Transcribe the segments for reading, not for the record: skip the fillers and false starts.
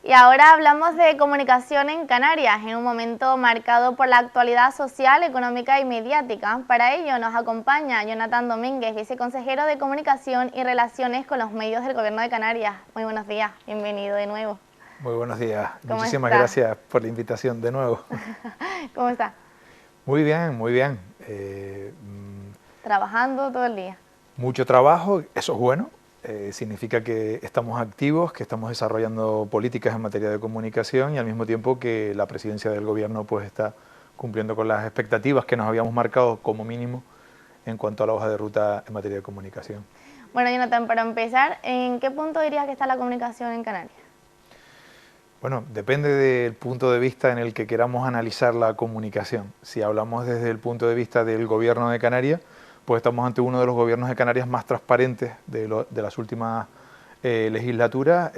Y ahora hablamos de comunicación en Canarias, en un momento marcado por la actualidad social, económica y mediática. Para ello nos acompaña Jonathan Domínguez, viceconsejero de Comunicación y Relaciones con los Medios del Gobierno de Canarias. Muy buenos días, bienvenido de nuevo. Muy buenos días, ¿Cómo muchísimas está? gracias por la invitación de nuevo. ¿Cómo está? Muy bien, muy bien. Trabajando todo el día. Mucho trabajo, eso es bueno. Significa que estamos activos, que estamos desarrollando políticas en materia de comunicación y al mismo tiempo que la presidencia del gobierno pues está cumpliendo con las expectativas que nos habíamos marcado como mínimo en cuanto a la hoja de ruta en materia de comunicación. Bueno, Jonathan, para empezar, ¿en qué punto dirías que está la comunicación en Canarias? Bueno, depende del punto de vista en el que queramos analizar la comunicación. Si hablamos desde el punto de vista del gobierno de Canarias, pues estamos ante uno de los gobiernos de Canarias más transparentes de las últimas legislaturas,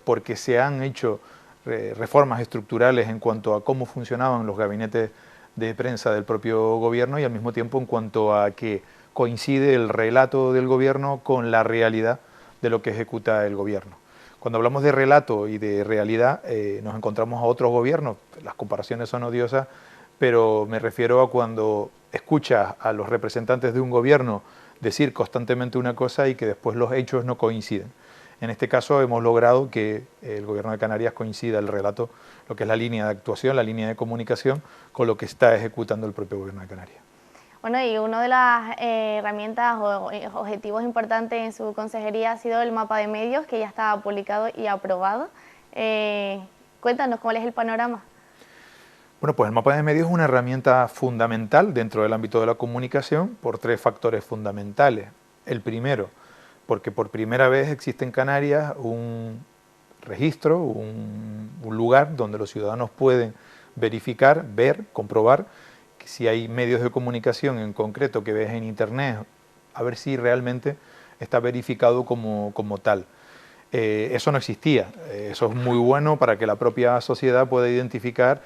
porque se han hecho reformas estructurales en cuanto a cómo funcionaban los gabinetes de prensa del propio gobierno y al mismo tiempo en cuanto a que coincide el relato del gobierno con la realidad de lo que ejecuta el gobierno. Cuando hablamos de relato y de realidad, nos encontramos a otros gobiernos, las comparaciones son odiosas, pero me refiero a cuando escuchas a los representantes de un gobierno decir constantemente una cosa y que después los hechos no coinciden. En este caso hemos logrado que el gobierno de Canarias coincida el relato, lo que es la línea de actuación, la línea de comunicación, con lo que está ejecutando el propio gobierno de Canarias. Bueno, y una de las herramientas o objetivos importantes en su consejería ha sido el mapa de medios, que ya está publicado y aprobado. Cuéntanos cuál es el panorama. Bueno, pues el mapa de medios es una herramienta fundamental dentro del ámbito de la comunicación por tres factores fundamentales. El primero, porque por primera vez existe en Canarias un registro, un lugar donde los ciudadanos pueden verificar, ver, comprobar que si hay medios de comunicación en concreto que ves en internet, a ver si realmente está verificado como tal. Eso no existía, eso es muy bueno para que la propia sociedad pueda identificar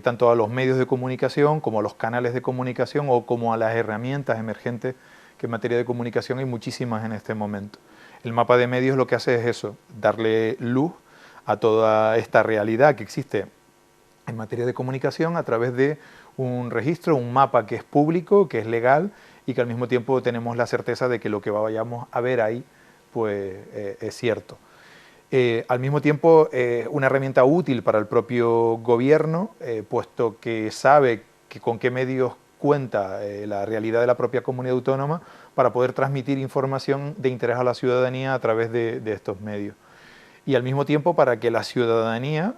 tanto a los medios de comunicación como a los canales de comunicación o como a las herramientas emergentes que en materia de comunicación hay muchísimas en este momento. El mapa de medios lo que hace es eso, darle luz a toda esta realidad que existe en materia de comunicación a través de un registro, un mapa que es público, que es legal y que al mismo tiempo tenemos la certeza de que lo que vayamos a ver ahí pues es cierto. Al mismo tiempo, una herramienta útil para el propio gobierno, puesto que sabe que con qué medios cuenta la realidad de la propia comunidad autónoma para poder transmitir información de interés a la ciudadanía a través de estos medios. Y al mismo tiempo para que la ciudadanía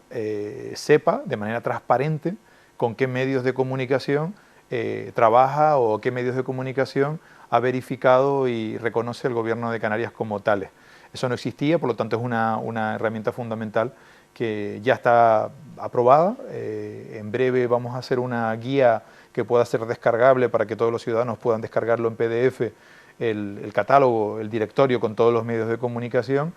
sepa de manera transparente con qué medios de comunicación trabaja o qué medios de comunicación ha verificado y reconoce el gobierno de Canarias como tales. Eso no existía, por lo tanto es una herramienta fundamental que ya está aprobada. En breve vamos a hacer una guía que pueda ser descargable para que todos los ciudadanos puedan descargarlo en PDF, el catálogo, el directorio con todos los medios de comunicación.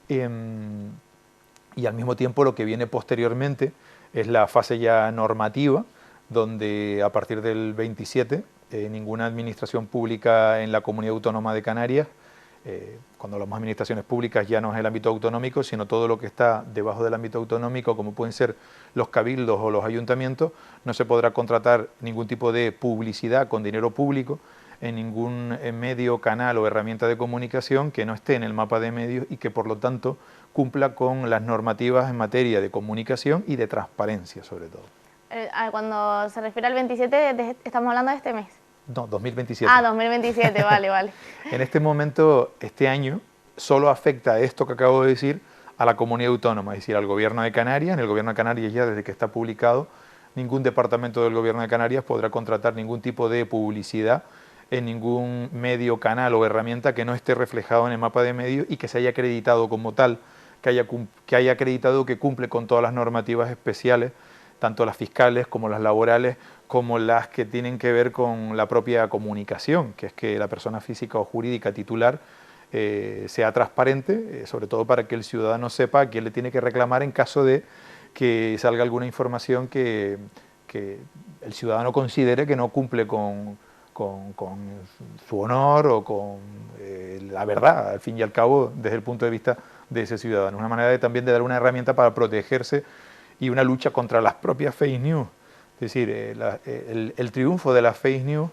Y al mismo tiempo lo que viene posteriormente es la fase ya normativa, donde a partir del 27 ninguna administración pública en la Comunidad Autónoma de Canarias, cuando hablamos de administraciones públicas ya no es el ámbito autonómico, sino todo lo que está debajo del ámbito autonómico, como pueden ser los cabildos o los ayuntamientos, no se podrá contratar ningún tipo de publicidad con dinero público en ningún medio, canal o herramienta de comunicación que no esté en el mapa de medios y que por lo tanto cumpla con las normativas en materia de comunicación y de transparencia sobre todo. Cuando se refiere al 27, estamos hablando de este mes. No, 2027. Ah, 2027, vale, vale. En este momento, este año, solo afecta esto que acabo de decir a la comunidad autónoma, es decir, al gobierno de Canarias. En el gobierno de Canarias ya desde que está publicado, ningún departamento del gobierno de Canarias podrá contratar ningún tipo de publicidad en ningún medio, canal o herramienta que no esté reflejado en el mapa de medios y que se haya acreditado como tal, que haya acreditado que cumple con todas las normativas especiales, tanto las fiscales como las laborales, como las que tienen que ver con la propia comunicación, que es que la persona física o jurídica titular sea transparente, sobre todo para que el ciudadano sepa a quién le tiene que reclamar en caso de que salga alguna información que el ciudadano considere que no cumple con su honor o con la verdad, al fin y al cabo, desde el punto de vista de ese ciudadano, una manera también de dar una herramienta para protegerse y una lucha contra las propias fake news. Es decir, el triunfo de las fake news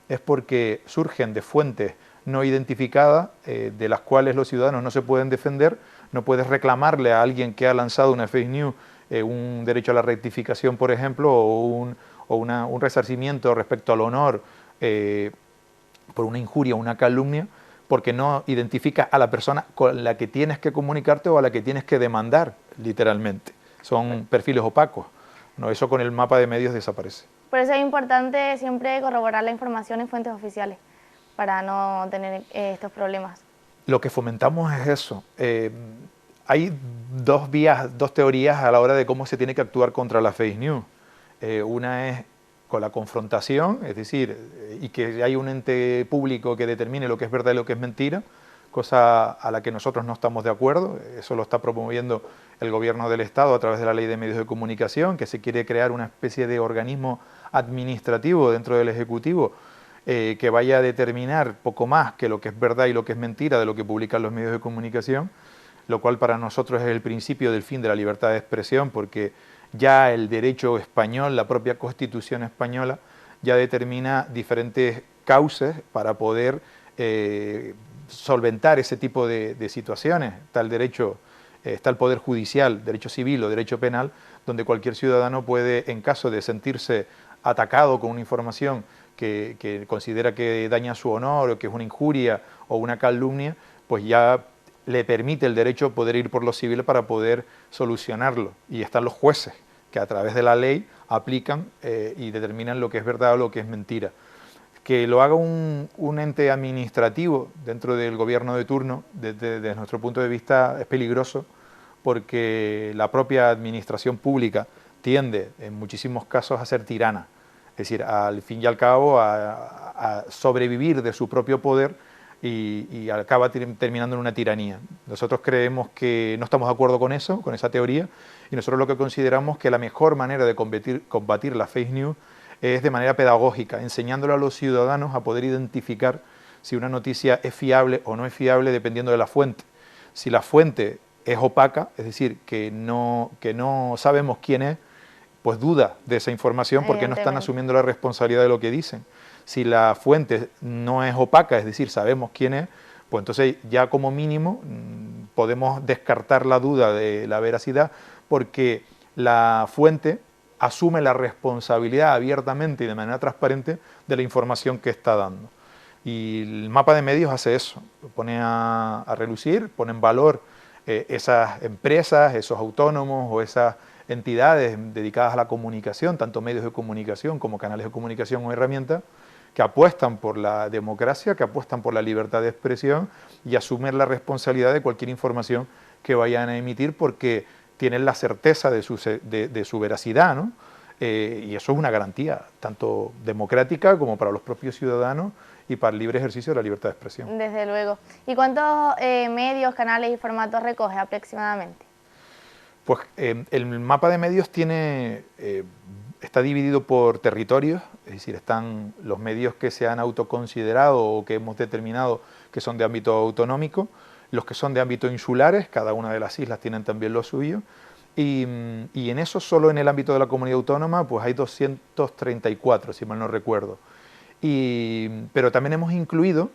es porque surgen de fuentes no identificadas, de las cuales los ciudadanos no se pueden defender. No puedes reclamarle a alguien que ha lanzado una fake news un derecho a la rectificación, por ejemplo, o un resarcimiento respecto al honor por una injuria o una calumnia, porque no identifica a la persona con la que tienes que comunicarte o a la que tienes que demandar, literalmente. Son perfiles opacos. No, eso con el mapa de medios desaparece. Por eso es importante siempre corroborar la información en fuentes oficiales, para no tener estos problemas. Lo que fomentamos es eso. Hay dos vías, dos teorías a la hora de cómo se tiene que actuar contra la fake news. Una es con la confrontación, es decir, y que hay un ente público que determine lo que es verdad y lo que es mentira, cosa a la que nosotros no estamos de acuerdo. Eso lo está promoviendo el Gobierno del Estado a través de la Ley de Medios de Comunicación, que se quiere crear una especie de organismo administrativo dentro del Ejecutivo que vaya a determinar poco más que lo que es verdad y lo que es mentira de lo que publican los medios de comunicación, lo cual para nosotros es el principio del fin de la libertad de expresión, porque ya el derecho español, la propia Constitución española, ya determina diferentes cauces para poder solventar ese tipo de situaciones. Está el derecho, está el Poder Judicial, derecho civil o derecho penal, donde cualquier ciudadano puede, en caso de sentirse atacado con una información que considera que daña su honor o que es una injuria o una calumnia, pues ya le permite el derecho poder ir por lo civil para poder solucionarlo. Y están los jueces que a través de la ley aplican y determinan lo que es verdad o lo que es mentira. Que lo haga un ente administrativo dentro del gobierno de turno, desde nuestro punto de vista, es peligroso, porque la propia administración pública tiende en muchísimos casos a ser tirana. Es decir, al fin y al cabo a sobrevivir de su propio poder y acaba terminando en una tiranía. Nosotros creemos que no estamos de acuerdo con eso, con esa teoría, y nosotros lo que consideramos que la mejor manera de combatir la fake news es de manera pedagógica, enseñándole a los ciudadanos a poder identificar si una noticia es fiable o no es fiable dependiendo de la fuente. Si la fuente es opaca, es decir, que no sabemos quién es, pues duda de esa información porque no están asumiendo la responsabilidad de lo que dicen. Si la fuente no es opaca, es decir, sabemos quién es, pues entonces ya como mínimo podemos descartar la duda de la veracidad, porque la fuente asume la responsabilidad abiertamente y de manera transparente de la información que está dando. Y el mapa de medios hace eso, pone a relucir, pone en valor esas empresas, esos autónomos o esas entidades dedicadas a la comunicación, tanto medios de comunicación como canales de comunicación o herramientas, que apuestan por la democracia, que apuestan por la libertad de expresión y asumen la responsabilidad de cualquier información que vayan a emitir porque tienen la certeza de su veracidad, ¿no? Y eso es una garantía, tanto democrática como para los propios ciudadanos y para el libre ejercicio de la libertad de expresión. Desde luego. ¿Y cuántos medios, canales y formatos recoge aproximadamente? Pues el mapa de medios está dividido por territorios, es decir, están los medios que se han autoconsiderado o que hemos determinado que son de ámbito autonómico, los que son de ámbito insulares, cada una de las islas tienen también lo suyo, y en eso solo en el ámbito de la comunidad autónoma pues hay 234, si mal no recuerdo. Pero también hemos incluido,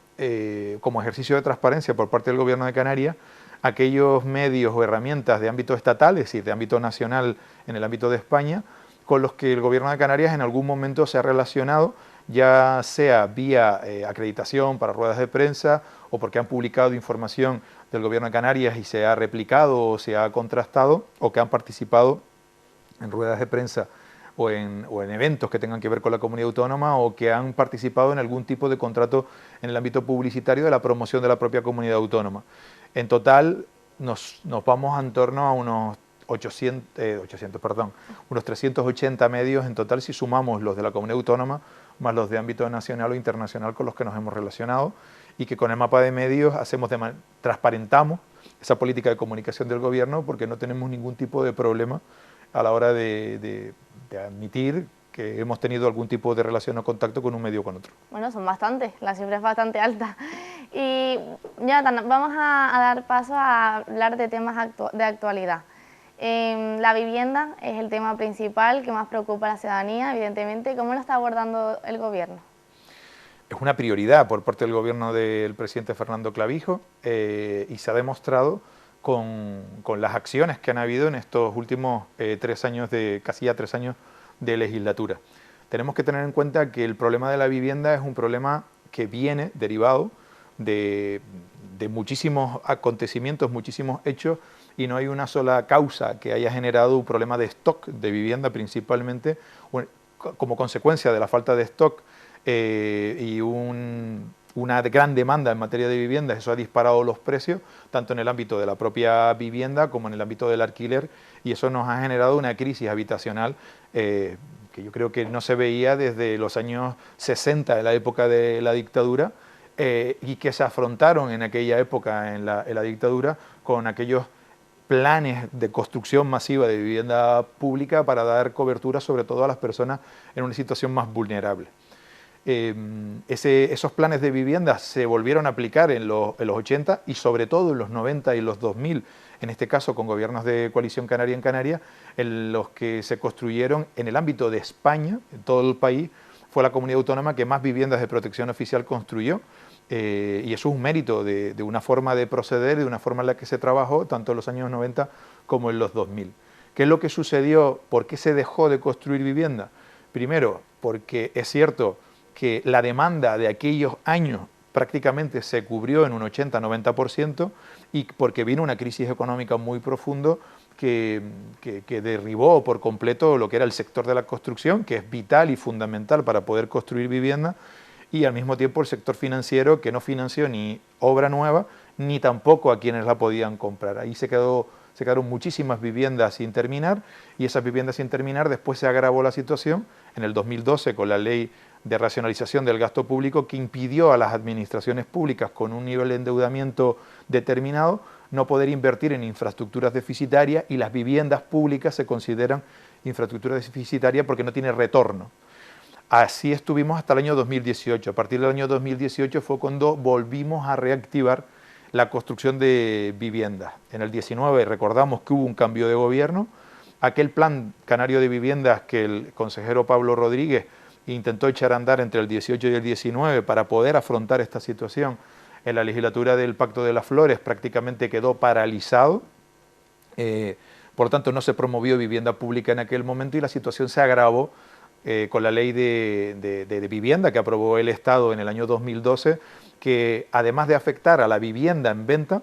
como ejercicio de transparencia por parte del Gobierno de Canarias, aquellos medios o herramientas de ámbito estatal, es decir, de ámbito nacional en el ámbito de España, con los que el Gobierno de Canarias en algún momento se ha relacionado, ya sea vía acreditación para ruedas de prensa o porque han publicado información del Gobierno de Canarias y se ha replicado o se ha contrastado, o que han participado en ruedas de prensa o en eventos que tengan que ver con la comunidad autónoma, o que han participado en algún tipo de contrato en el ámbito publicitario de la promoción de la propia comunidad autónoma. En total nos vamos en torno a unos 380 medios en total si sumamos los de la comunidad autónoma más los de ámbito nacional o internacional con los que nos hemos relacionado, y que con el mapa de medios transparentamos esa política de comunicación del gobierno, porque no tenemos ningún tipo de problema a la hora de admitir que hemos tenido algún tipo de relación o contacto con un medio o con otro. Bueno, son bastantes, la cifra es bastante alta. Y Jonathan, vamos a dar paso a hablar de temas de actualidad. La vivienda es el tema principal que más preocupa a la ciudadanía, evidentemente. ¿Cómo lo está abordando el gobierno? Es una prioridad por parte del gobierno del presidente Fernando Clavijo y se ha demostrado con las acciones que han habido en estos últimos 3 años, casi ya 3 años de legislatura. Tenemos que tener en cuenta que el problema de la vivienda es un problema que viene derivado de muchísimos acontecimientos, muchísimos hechos, y no hay una sola causa que haya generado un problema de stock de vivienda, principalmente como consecuencia de la falta de stock y una gran demanda en materia de viviendas. Eso ha disparado los precios, tanto en el ámbito de la propia vivienda como en el ámbito del alquiler, y eso nos ha generado una crisis habitacional que yo creo que no se veía desde los años 60, de la época de la dictadura, y que se afrontaron en aquella época, en la dictadura, con aquellos planes de construcción masiva de vivienda pública para dar cobertura sobre todo a las personas en una situación más vulnerable. Esos planes de vivienda se volvieron a aplicar en los 80 y sobre todo en los 90 y los 2000, en este caso con gobiernos de coalición canaria en Canarias, en los que se construyeron en el ámbito de España, en todo el país. Fue la comunidad autónoma que más viviendas de protección oficial construyó, y eso es un mérito de una forma de proceder, de una forma en la que se trabajó tanto en los años 90 como en los 2000. ¿Qué es lo que sucedió? ¿Por qué se dejó de construir vivienda? Primero, porque es cierto que la demanda de aquellos años prácticamente se cubrió en un 80-90%, y porque vino una crisis económica muy profunda que derribó por completo lo que era el sector de la construcción, que es vital y fundamental para poder construir vivienda, y al mismo tiempo el sector financiero, que no financió ni obra nueva, ni tampoco a quienes la podían comprar. Ahí se quedaron muchísimas viviendas sin terminar, y esas viviendas sin terminar después se agravó la situación en el 2012 con la ley de racionalización del gasto público, que impidió a las administraciones públicas con un nivel de endeudamiento determinado no poder invertir en infraestructuras deficitarias, y las viviendas públicas se consideran infraestructuras deficitarias porque no tiene retorno. Así estuvimos hasta el año 2018. A partir del año 2018 fue cuando volvimos a reactivar la construcción de viviendas. En el 19 recordamos que hubo un cambio de gobierno. Aquel plan canario de viviendas que el consejero Pablo Rodríguez intentó echar a andar entre el 18 y el 19 para poder afrontar esta situación, en la legislatura del Pacto de las Flores prácticamente quedó paralizado. Por tanto, no se promovió vivienda pública en aquel momento, y la situación se agravó con la ley de vivienda que aprobó el Estado en el año 2012, que además de afectar a la vivienda en venta,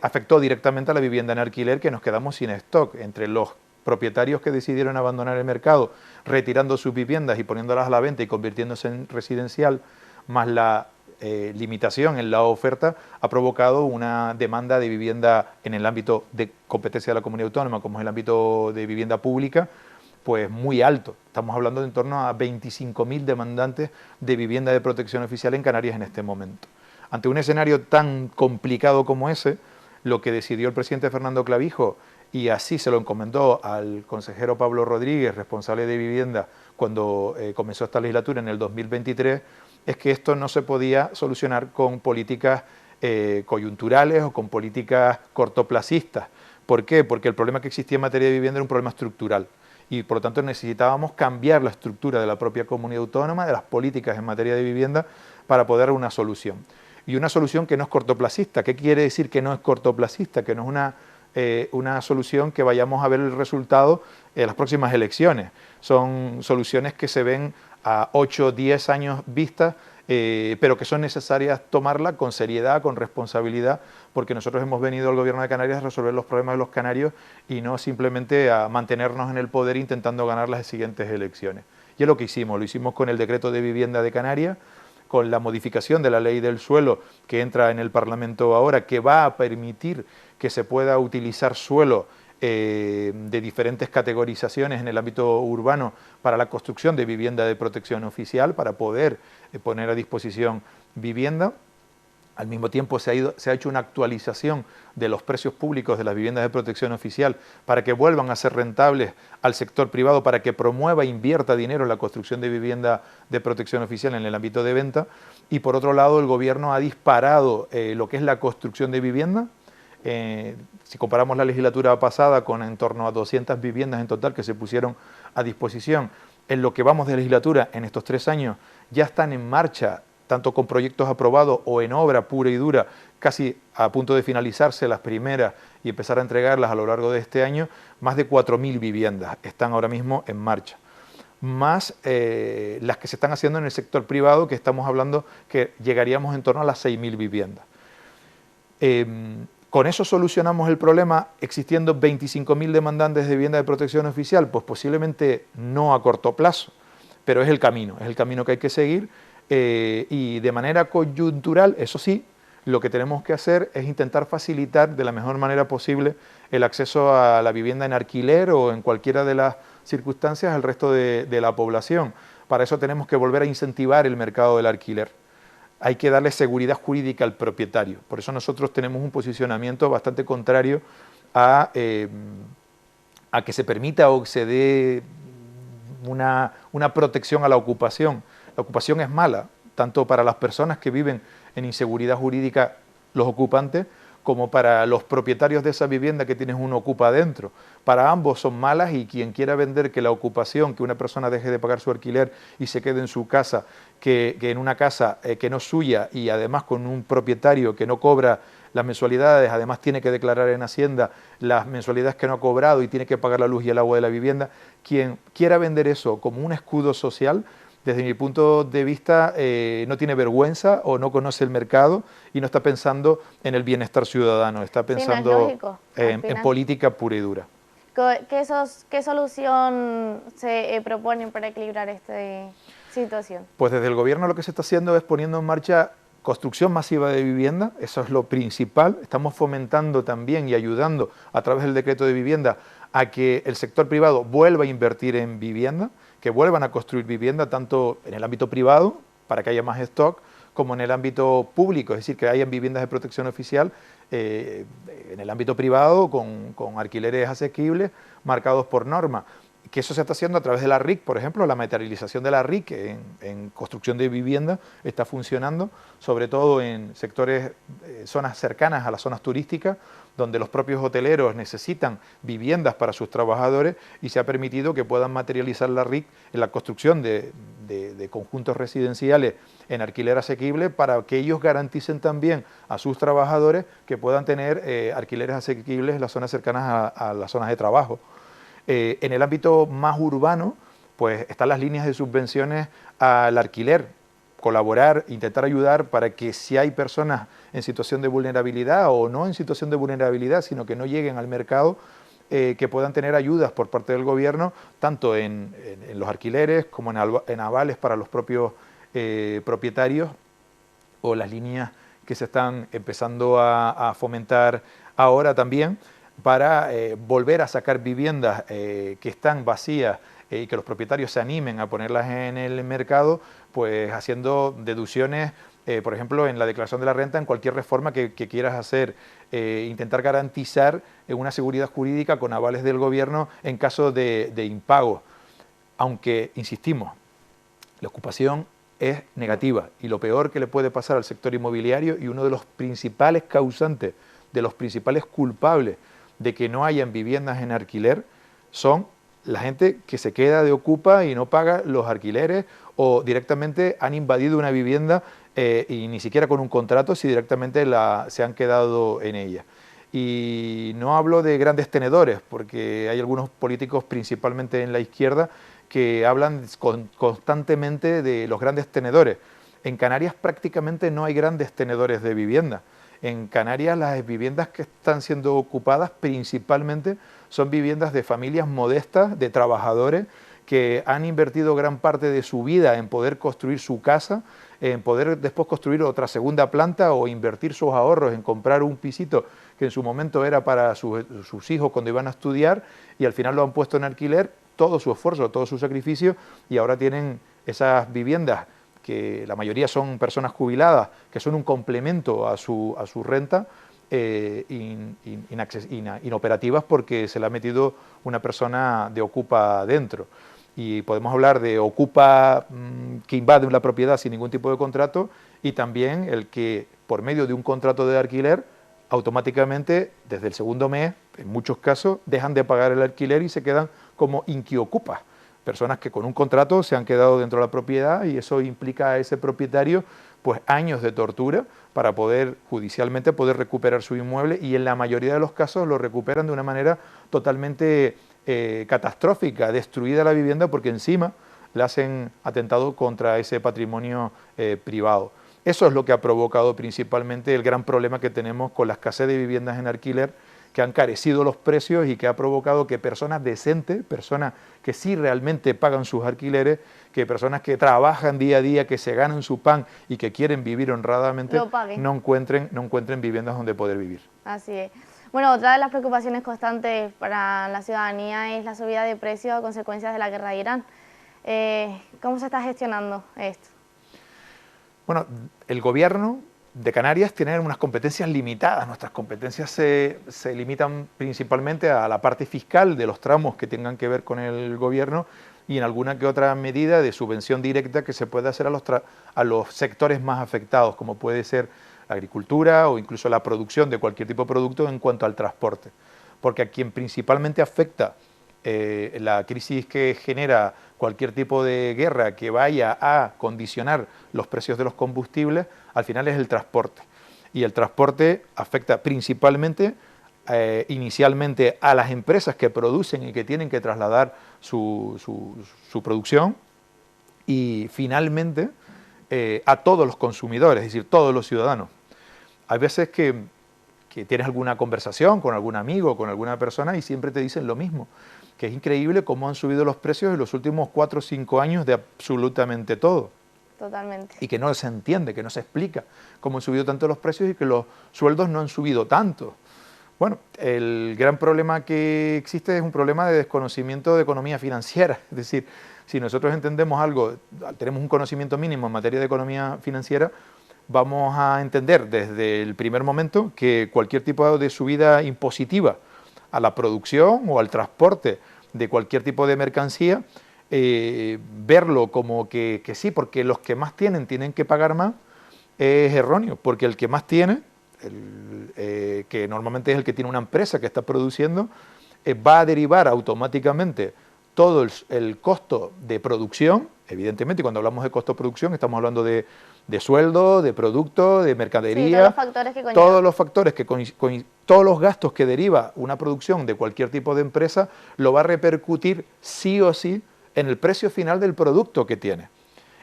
afectó directamente a la vivienda en alquiler, que nos quedamos sin stock. Entre los propietarios que decidieron abandonar el mercado, retirando sus viviendas y poniéndolas a la venta y convirtiéndose en residencial, más la limitación en la oferta, ha provocado una demanda de vivienda en el ámbito de competencia de la comunidad autónoma, como es el ámbito de vivienda pública, pues muy alto. Estamos hablando de en torno a 25.000 demandantes de vivienda de protección oficial en Canarias en este momento. Ante un escenario tan complicado como ese, lo que decidió el presidente Fernando Clavijo, y así se lo encomendó al consejero Pablo Rodríguez, responsable de vivienda, cuando comenzó esta legislatura en el 2023, es que esto no se podía solucionar con políticas coyunturales o con políticas cortoplacistas. ¿Por qué? Porque el problema que existía en materia de vivienda era un problema estructural, y por lo tanto necesitábamos cambiar la estructura de la propia comunidad autónoma, de las políticas en materia de vivienda, para poder dar una solución. Y una solución que no es cortoplacista. ¿Qué quiere decir que no es cortoplacista? Que no es una solución que vayamos a ver el resultado en las próximas elecciones. Son soluciones que se ven a 8 o 10 años vista, pero que son necesarias tomarla con seriedad, con responsabilidad, porque nosotros hemos venido al Gobierno de Canarias a resolver los problemas de los canarios y no simplemente a mantenernos en el poder intentando ganar las siguientes elecciones. Y es lo que hicimos. Lo hicimos con el decreto de vivienda de Canarias, con la modificación de la ley del suelo que entra en el Parlamento ahora, que va a permitir que se pueda utilizar suelo de diferentes categorizaciones en el ámbito urbano para la construcción de vivienda de protección oficial, para poder poner a disposición vivienda. Al mismo tiempo se ha hecho una actualización de los precios públicos de las viviendas de protección oficial para que vuelvan a ser rentables al sector privado, para que promueva e invierta dinero en la construcción de vivienda de protección oficial en el ámbito de venta. y por otro lado el gobierno ha disparado lo que es la construcción de vivienda. Si comparamos la legislatura pasada con en torno a 200 viviendas en total que se pusieron a disposición, en lo que vamos de legislatura en estos 3 años ya están en marcha, tanto con proyectos aprobados o en obra pura y dura, casi a punto de finalizarse las primeras y empezar a entregarlas a lo largo de este año, más de 4.000 viviendas están ahora mismo en marcha, más las que se están haciendo en el sector privado, que estamos hablando que llegaríamos en torno a las 6.000 viviendas. ¿Con eso solucionamos el problema existiendo 25.000 demandantes de vivienda de protección oficial? Pues posiblemente no a corto plazo, pero es el camino que hay que seguir, y de manera coyuntural, eso sí, lo que tenemos que hacer es intentar facilitar de la mejor manera posible el acceso a la vivienda en alquiler o en cualquiera de las circunstancias al resto de la población. Para eso tenemos que volver a incentivar el mercado del alquiler. Hay que darle seguridad jurídica al propietario. Por eso nosotros tenemos un posicionamiento bastante contrario a que se permita o se dé una protección a la ocupación. La ocupación es mala, tanto para las personas que viven en inseguridad jurídica, los ocupantes, como para los propietarios de esa vivienda que tienes un ocupa adentro. Para ambos son malas, y quien quiera vender que la ocupación, que una persona deje de pagar su alquiler y se quede en su casa, que en una casa que no es suya y además con un propietario que no cobra las mensualidades, además tiene que declarar en Hacienda las mensualidades que no ha cobrado y tiene que pagar la luz y el agua de la vivienda, quien quiera vender eso como un escudo social, desde mi punto de vista, no tiene vergüenza o no conoce el mercado y no está pensando en el bienestar ciudadano, está pensando no es lógico, en política pura y dura. ¿Qué solución se proponen para equilibrar esta situación? Pues desde el gobierno lo que se está haciendo es poniendo en marcha construcción masiva de vivienda, eso es lo principal. Estamos fomentando también y ayudando a través del decreto de vivienda a que el sector privado vuelva a invertir en vivienda, que vuelvan a construir vivienda tanto en el ámbito privado, para que haya más stock, como en el ámbito público, es decir, que hayan viviendas de protección oficial en el ámbito privado con alquileres asequibles marcados por norma. Que eso se está haciendo a través de la RIC, por ejemplo, la materialización de la RIC en construcción de vivienda está funcionando, sobre todo en sectores, zonas cercanas a las zonas turísticas, donde los propios hoteleros necesitan viviendas para sus trabajadores, y se ha permitido que puedan materializar la RIC en la construcción de conjuntos residenciales en alquiler asequible, para que ellos garanticen también a sus trabajadores que puedan tener alquileres asequibles en las zonas cercanas a las zonas de trabajo. En el ámbito más urbano, pues están las líneas de subvenciones al alquiler, colaborar, intentar ayudar para que si hay personas en situación de vulnerabilidad o no en situación de vulnerabilidad, sino que no lleguen al mercado, que puedan tener ayudas por parte del gobierno, tanto en los alquileres como en avales para los propios propietarios, o las líneas que se están empezando a fomentar ahora también, para volver a sacar viviendas que están vacías y que los propietarios se animen a ponerlas en el mercado, pues haciendo deducciones, por ejemplo, en la declaración de la renta, en cualquier reforma que quieras hacer, intentar garantizar una seguridad jurídica con avales del gobierno en caso de impago. Aunque, insistimos, la ocupación es negativa y lo peor que le puede pasar al sector inmobiliario, y uno de los principales causantes, de los principales culpables de que no hayan viviendas en alquiler, son la gente que se queda de ocupa y no paga los alquileres, o directamente han invadido una vivienda y ni siquiera con un contrato, si directamente se han quedado en ella. Y no hablo de grandes tenedores, porque hay algunos políticos, principalmente en la izquierda, que hablan constantemente de los grandes tenedores. En Canarias prácticamente no hay grandes tenedores de vivienda. En Canarias las viviendas que están siendo ocupadas principalmente son viviendas de familias modestas, de trabajadores que han invertido gran parte de su vida en poder construir su casa, en poder después construir otra segunda planta, o invertir sus ahorros en comprar un pisito que en su momento era para sus hijos cuando iban a estudiar, y al final lo han puesto en alquiler, todo su esfuerzo, todo su sacrificio, y ahora tienen esas viviendas que la mayoría son personas jubiladas, que son un complemento a su renta, inoperativas porque se le ha metido una persona de ocupa dentro. Y podemos hablar de ocupa que invade la propiedad sin ningún tipo de contrato y también el que por medio de un contrato de alquiler automáticamente desde el segundo mes, en muchos casos, dejan de pagar el alquiler y se quedan como inquiocupas. Personas que con un contrato se han quedado dentro de la propiedad y eso implica a ese propietario pues años de tortura para poder judicialmente poder recuperar su inmueble y en la mayoría de los casos lo recuperan de una manera totalmente catastrófica, destruida la vivienda porque encima le hacen atentado contra ese patrimonio privado. Eso es lo que ha provocado principalmente el gran problema que tenemos con la escasez de viviendas en alquiler, que han carecido los precios y que ha provocado que personas decentes, personas que sí realmente pagan sus alquileres, que personas que trabajan día a día, que se ganan su pan y que quieren vivir honradamente, no encuentren viviendas donde poder vivir. Así es. Bueno, otra de las preocupaciones constantes para la ciudadanía es la subida de precios a consecuencias de la guerra de Irán. ¿Cómo se está gestionando esto? Bueno, el gobierno de Canarias tiene unas competencias limitadas. Nuestras competencias se limitan principalmente a la parte fiscal de los tramos que tengan que ver con el gobierno y en alguna que otra medida de subvención directa que se puede hacer a los sectores más afectados, como puede ser la agricultura o incluso la producción de cualquier tipo de producto en cuanto al transporte. Porque a quien principalmente afecta la crisis que genera cualquier tipo de guerra que vaya a condicionar los precios de los combustibles, al final es el transporte. Y el transporte afecta principalmente, inicialmente, a las empresas que producen y que tienen que trasladar su producción y finalmente a todos los consumidores, es decir, todos los ciudadanos. Hay veces que tienes alguna conversación con algún amigo, con alguna persona y siempre te dicen lo mismo, que es increíble cómo han subido los precios en los últimos 4 o 5 años de absolutamente todo. Totalmente. Y que no se entiende, que no se explica cómo han subido tanto los precios y que los sueldos no han subido tanto. Bueno, el gran problema que existe es un problema de desconocimiento de economía financiera. Es decir, si nosotros entendemos algo, tenemos un conocimiento mínimo en materia de economía financiera, vamos a entender desde el primer momento que cualquier tipo de subida impositiva a la producción o al transporte de cualquier tipo de mercancía, verlo como que sí, porque los que más tienen que pagar más, es erróneo, porque el que más tiene, que normalmente es el que tiene una empresa que está produciendo, va a derivar automáticamente todo el costo de producción. Evidentemente, cuando hablamos de costo de producción, estamos hablando de sueldo, de producto, de mercadería, sí, todos los gastos que deriva una producción de cualquier tipo de empresa, lo va a repercutir sí o sí en el precio final del producto que tiene.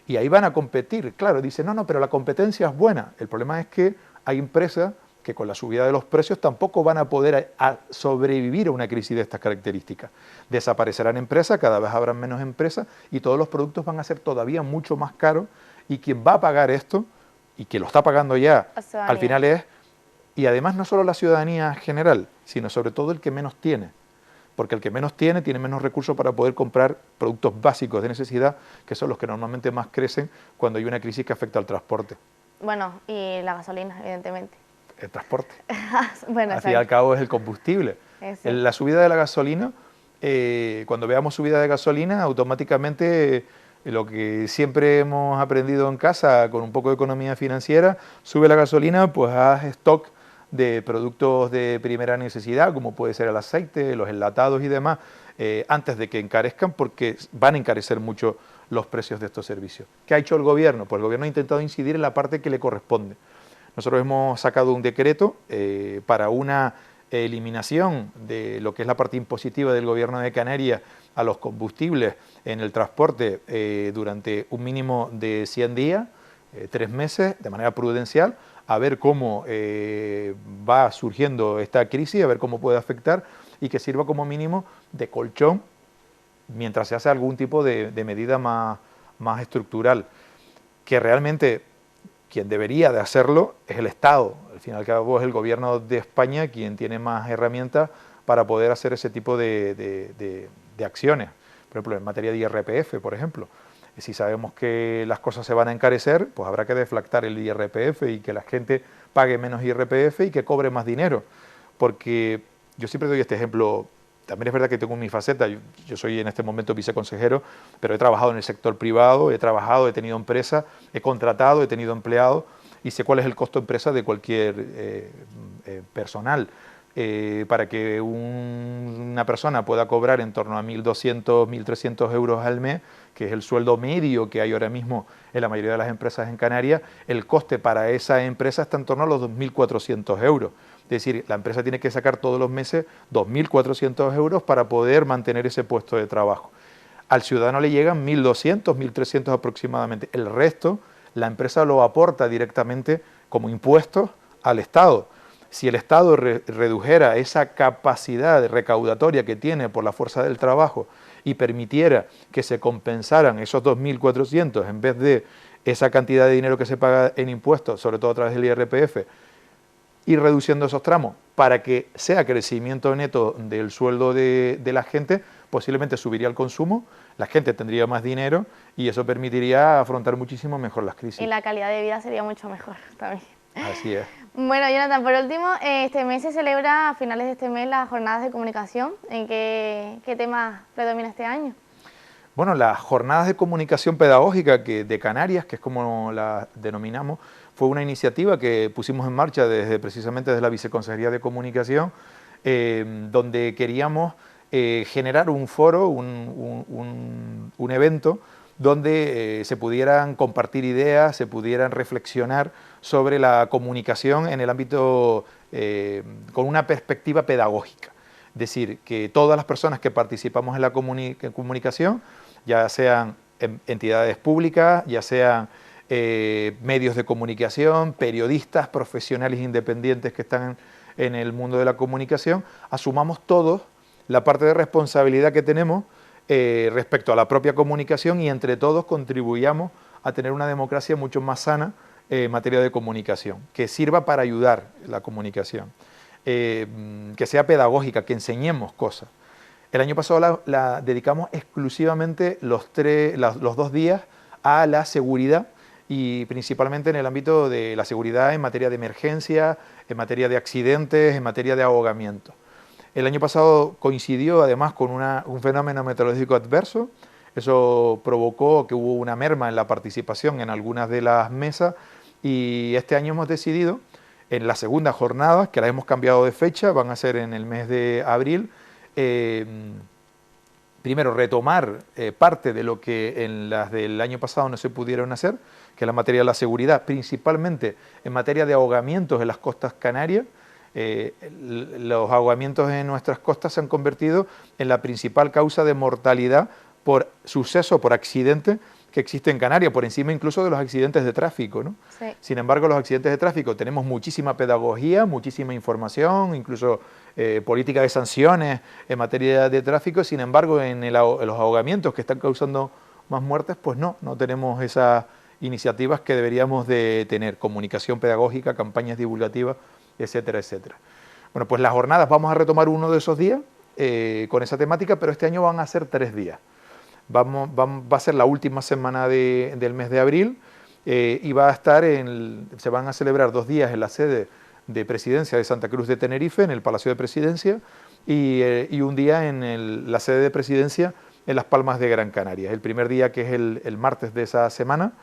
Y ahí van a competir. Claro, dicen, no, pero la competencia es buena. El problema es que hay empresas que con la subida de los precios tampoco van a poder sobrevivir a una crisis de estas características. Desaparecerán empresas, cada vez habrán menos empresas y todos los productos van a ser todavía mucho más caros y quien va a pagar esto, y que lo está pagando ya, al final es, y además no solo la ciudadanía general, sino sobre todo el que menos tiene, porque el que menos tiene menos recursos para poder comprar productos básicos de necesidad, que son los que normalmente más crecen cuando hay una crisis que afecta al transporte. Bueno, y la gasolina, evidentemente. El transporte. Bueno, al fin y al cabo es el combustible. La subida de la gasolina, cuando veamos subida de gasolina, automáticamente lo que siempre hemos aprendido en casa con un poco de economía financiera, sube la gasolina, pues haz stock de productos de primera necesidad, como puede ser el aceite, los enlatados y demás, antes de que encarezcan, porque van a encarecer mucho los precios de estos servicios. ¿Qué ha hecho el gobierno? Pues el gobierno ha intentado incidir en la parte que le corresponde. Nosotros hemos sacado un decreto para una eliminación de lo que es la parte impositiva del gobierno de Canarias a los combustibles en el transporte durante un mínimo de 100 días, 3 meses, de manera prudencial, a ver cómo va surgiendo esta crisis, a ver cómo puede afectar y que sirva como mínimo de colchón mientras se hace algún tipo de medida más estructural, que realmente quien debería de hacerlo es el Estado. Al fin y al cabo es el gobierno de España quien tiene más herramientas para poder hacer ese tipo de acciones. Por ejemplo, en materia de IRPF, por ejemplo. Si sabemos que las cosas se van a encarecer, pues habrá que deflactar el IRPF y que la gente pague menos IRPF y que cobre más dinero. Porque yo siempre doy este ejemplo también es verdad que tengo mi faceta, yo soy en este momento viceconsejero, pero he trabajado en el sector privado, he tenido empresa, he contratado, he tenido empleados y sé cuál es el costo empresa de cualquier personal. Para que una persona pueda cobrar en torno a 1.200, 1.300 euros al mes, que es el sueldo medio que hay ahora mismo en la mayoría de las empresas en Canarias, el coste para esa empresa está en torno a los 2.400 euros. Es decir, la empresa tiene que sacar todos los meses 2.400 euros para poder mantener ese puesto de trabajo. Al ciudadano le llegan 1.200, 1.300 aproximadamente. El resto, la empresa lo aporta directamente como impuestos al Estado. Si el Estado redujera esa capacidad recaudatoria que tiene por la fuerza del trabajo y permitiera que se compensaran esos 2.400 en vez de esa cantidad de dinero que se paga en impuestos, sobre todo a través del IRPF, ir reduciendo esos tramos para que sea crecimiento neto del sueldo de la gente, posiblemente subiría el consumo, la gente tendría más dinero y eso permitiría afrontar muchísimo mejor las crisis. Y la calidad de vida sería mucho mejor también. Así es. Bueno, Jonathan, por último, este mes se celebra, a finales de este mes, las jornadas de comunicación. ¿En qué tema predomina este año? Bueno, las jornadas de comunicación pedagógica de Canarias, que es como las denominamos, fue una iniciativa que pusimos en marcha precisamente desde la Viceconsejería de Comunicación, donde queríamos generar un foro, un evento donde se pudieran compartir ideas, se pudieran reflexionar sobre la comunicación en el ámbito con una perspectiva pedagógica. Es decir, que todas las personas que participamos en la comunicación, ya sean entidades públicas, ya sean medios de comunicación, periodistas, profesionales independientes que están en el mundo de la comunicación, asumamos todos la parte de responsabilidad que tenemos respecto a la propia comunicación y entre todos contribuyamos a tener una democracia mucho más sana en materia de comunicación, que sirva para ayudar la comunicación, que sea pedagógica, que enseñemos cosas. El año pasado la dedicamos exclusivamente los 2 días a la seguridad y principalmente en el ámbito de la seguridad en materia de emergencia, en materia de accidentes, en materia de ahogamiento. El año pasado coincidió además con un fenómeno meteorológico adverso. Eso provocó que hubo una merma en la participación en algunas de las mesas y este año hemos decidido, en la segunda jornada, que la hemos cambiado de fecha, van a ser en el mes de abril, primero retomar parte de lo que en las del año pasado no se pudieron hacer, que es la materia de la seguridad, principalmente en materia de ahogamientos en las costas canarias. Los ahogamientos en nuestras costas se han convertido en la principal causa de mortalidad por suceso, por accidente que existe en Canarias, por encima incluso de los accidentes de tráfico, ¿no? Sí. Sin embargo, los accidentes de tráfico tenemos muchísima pedagogía, muchísima información, incluso política de sanciones en materia de tráfico. Sin embargo, en los ahogamientos que están causando más muertes, pues no tenemos esas iniciativas que deberíamos de tener, comunicación pedagógica, campañas divulgativas, etcétera, etcétera. Bueno, pues las jornadas vamos a retomar uno de esos días con esa temática, pero este año van a ser 3 días. Va a ser la última semana del mes de abril y se van a celebrar 2 días en la sede de Presidencia de Santa Cruz de Tenerife, en el Palacio de Presidencia, y un día en la sede de Presidencia en Las Palmas de Gran Canaria. El primer día, que es el martes de esa semana,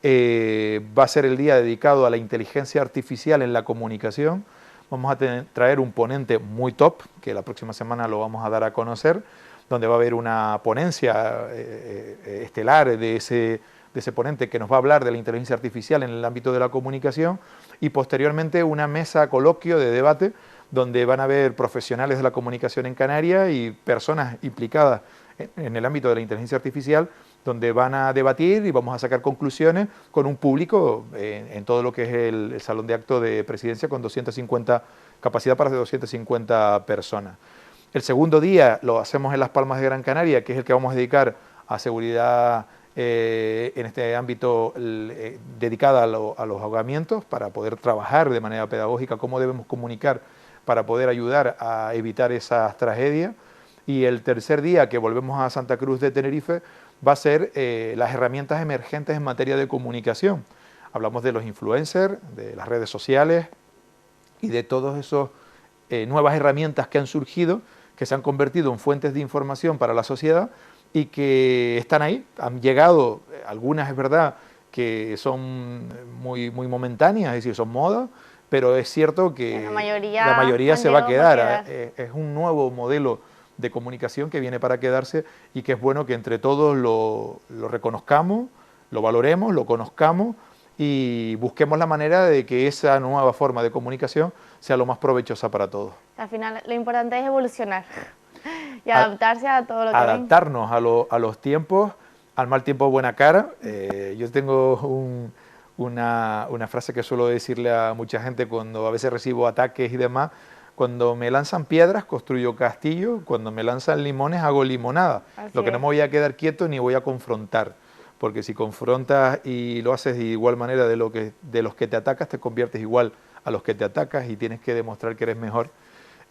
va a ser el día dedicado a la inteligencia artificial en la comunicación. Vamos a traer un ponente muy top, que la próxima semana lo vamos a dar a conocer, donde va a haber una ponencia estelar de ese ponente que nos va a hablar de la inteligencia artificial en el ámbito de la comunicación y posteriormente una mesa coloquio de debate donde van a haber profesionales de la comunicación en Canarias y personas implicadas en el ámbito de la inteligencia artificial, donde van a debatir y vamos a sacar conclusiones con un público en todo lo que es el salón de acto de Presidencia con capacidad para 250 personas. El segundo día lo hacemos en Las Palmas de Gran Canaria, que es el que vamos a dedicar a seguridad en este ámbito dedicada a los ahogamientos, para poder trabajar de manera pedagógica cómo debemos comunicar para poder ayudar a evitar esas tragedias. Y el tercer día, que volvemos a Santa Cruz de Tenerife, va a ser las herramientas emergentes en materia de comunicación. Hablamos de los influencers, de las redes sociales y de todas esas nuevas herramientas que han surgido, que se han convertido en fuentes de información para la sociedad y que están ahí. Han llegado, algunas es verdad que son muy momentáneas, es decir, son modas, pero es cierto que la mayoría se va a quedar. Es un nuevo modelo de comunicación que viene para quedarse y que es bueno que entre todos lo reconozcamos, lo valoremos, lo conozcamos y busquemos la manera de que esa nueva forma de comunicación sea lo más provechosa para todos. Al final lo importante es evolucionar y adaptarse a todo lo que adaptarnos a los tiempos, al mal tiempo buena cara. Yo tengo una frase que suelo decirle a mucha gente cuando a veces recibo ataques y demás: cuando me lanzan piedras construyo castillos, cuando me lanzan limones hago limonada. Lo que no me voy a quedar quieto ni voy a confrontar, porque si confrontas y lo haces de igual manera de los que te atacas, te conviertes igual a los que te atacas y tienes que demostrar que eres mejor,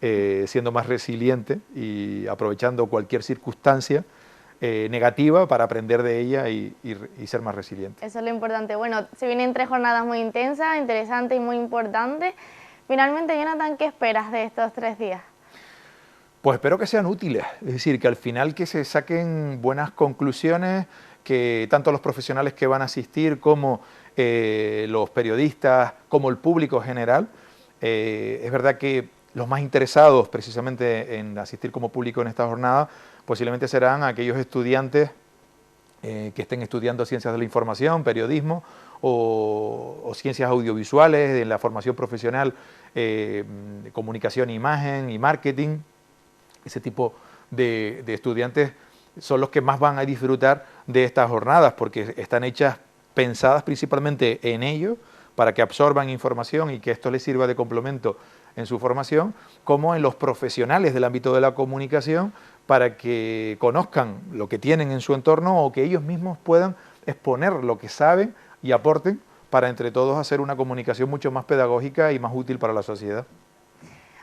siendo más resiliente y aprovechando cualquier circunstancia negativa para aprender de ella y ser más resiliente. Eso es lo importante. Bueno, se vienen 3 jornadas muy intensas, interesantes y muy importantes. Finalmente, Jonathan, ¿qué esperas de estos 3 días? Pues espero que sean útiles, es decir, que al final que se saquen buenas conclusiones, que tanto los profesionales que van a asistir como los periodistas, como el público general, es verdad que los más interesados precisamente en asistir como público en esta jornada posiblemente serán aquellos estudiantes que estén estudiando ciencias de la información, periodismo o ciencias audiovisuales, en la formación profesional, comunicación, imagen y marketing. Ese tipo de estudiantes son los que más van a disfrutar de estas jornadas porque están hechas, pensadas principalmente en ellos, para que absorban información y que esto les sirva de complemento en su formación, como en los profesionales del ámbito de la comunicación, para que conozcan lo que tienen en su entorno o que ellos mismos puedan exponer lo que saben y aporten para entre todos hacer una comunicación mucho más pedagógica y más útil para la sociedad.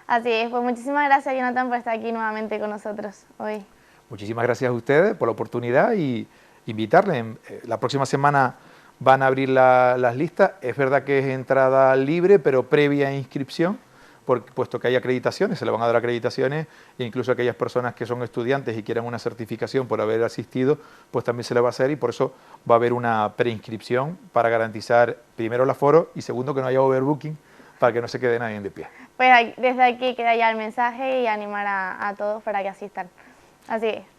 Así es, pues muchísimas gracias, Jonathan, por estar aquí nuevamente con nosotros hoy. Muchísimas gracias a ustedes por la oportunidad y invitarles. La próxima semana van a abrir las listas. Es verdad que es entrada libre, pero previa inscripción, puesto que hay acreditaciones, se le van a dar acreditaciones, e incluso a aquellas personas que son estudiantes y quieran una certificación por haber asistido, pues también se le va a hacer, y por eso va a haber una preinscripción para garantizar, primero, el aforo y segundo, que no haya overbooking, para que no se quede nadie de pie. Pues desde aquí queda ya el mensaje y animar a todos para que asistan. Así es.